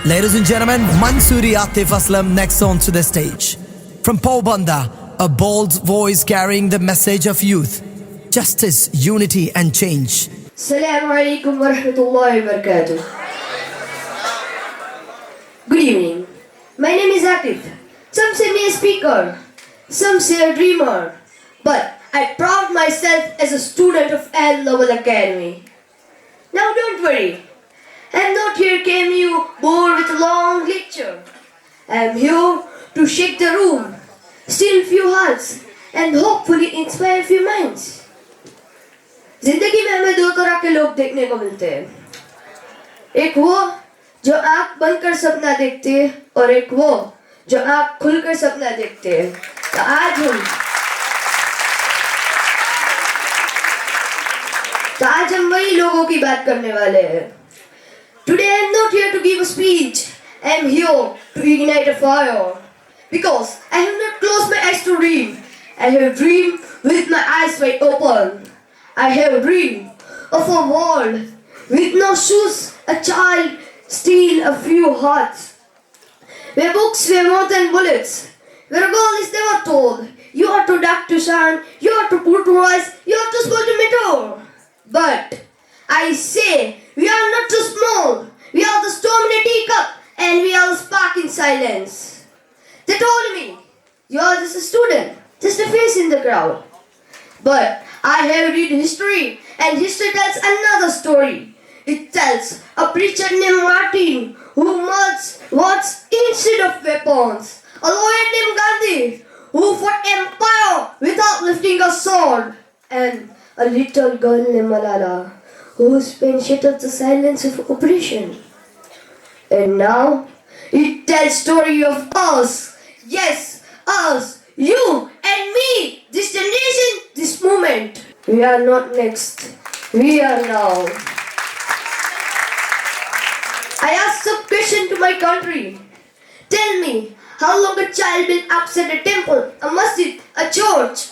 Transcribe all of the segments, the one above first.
Ladies and gentlemen, Mansuri Atif Aslam next on to the stage. From Porbandar, a bold voice carrying the message of youth, justice, unity and change. Assalamu alaikum wa rahmatullahi wa barakatuh. Good evening. My name is Atif. Some say me a speaker, some say a dreamer, but I proud myself as a student of AILT Global Academy. Now don't worry, I am not here came you bored with a long lecture. I am here to shake the room, steal few hearts and hopefully inspire few minds. जिंदगी में हमें दो तरह के लोग देखने को मिलते हैं, एक वो जो आंख बंद कर सपना देखते हैं और एक वो जो आंख खुलकर सपना देखते हैं। तो आज हम वही लोगों की बात करने वाले हैं। Today I am not here to give a speech. I am here to ignite a fire. Because I have not closed my eyes to dream. I have dreamed with my eyes wide open. I have dreamed of a world with no shoes, a child steal a few hearts. Where books were more than bullets. Where a goal is never told. You are too dark to shine. You are too poor to rise. You are too small to matter. But I say we are not too small. We are the storm in a teacup and we are the spark in silence. They told me you are just a student, just a face in the crowd. But I have read history and history tells another story. It tells a preacher named Martin who murdered words instead of weapons. A lawyer named Gandhi who fought empire without lifting a sword. And a little girl named Malala whose pain shattered the silence of oppression. And now it tells story of us. Yes, us, you and me, this generation, this moment. We are not next, we are now. I asked some question to my country. Tell me, how long a child will upset a temple, a masjid, a church?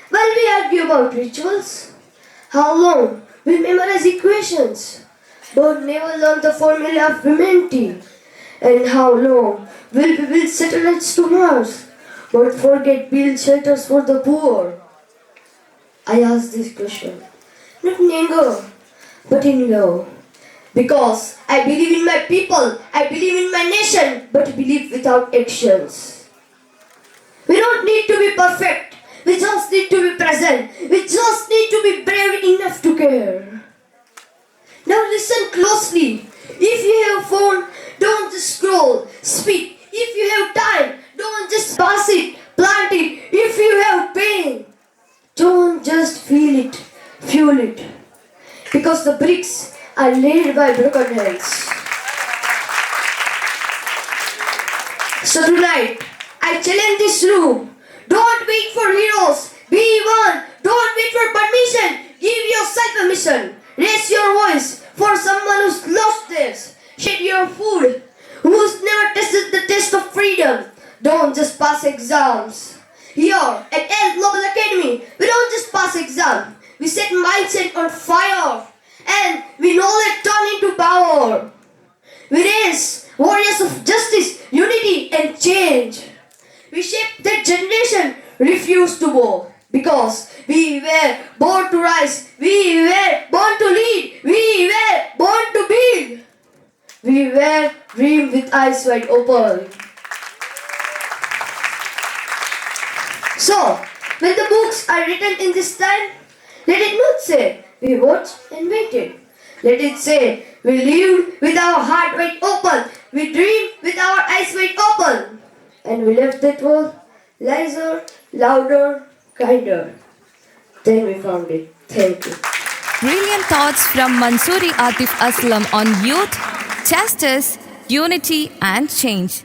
While we argue about rituals, how long we memorize equations, but never learn the formula of humanity? And how long will we build satellites to Mars, but forget build shelters for the poor? I ask this question, not in anger, but in love. Because I believe in my people, I believe in my nation, but believe without actions. We don't need to be perfect, we just need to be present, we just need to be brave enough to care. Now listen closely. If you have phone, don't just scroll, speak. If you have time, don't just pass it, plant it. If you have pain, don't just feel it, fuel it. Because the bricks are laid by broken hands. So tonight, I challenge this room. Don't wait for heroes, be one. Don't wait for permission, give yourself a mission. Raise your voice for someone who's lost theirs. Share your food, who's never tested the test of freedom. Don't just pass exams. Here at AILT Global Academy, we don't just pass exam. We set mindset on fire and we know that turn into power. We raise warriors of justice, unity and change. We shape that generation, refuse to bow. Because we were born to rise, we were born to lead, we were born to build. We were dream with eyes wide open. So, when the books are written in this time, let it not say, we watched and waited. Let it say, we lived with our heart wide open, we dreamed with our eyes wide open. And we left that world wiser, louder, kinder. Then we found it. Thank you. Brilliant thoughts from Mansuri Atif Aslam on youth, justice, unity and change.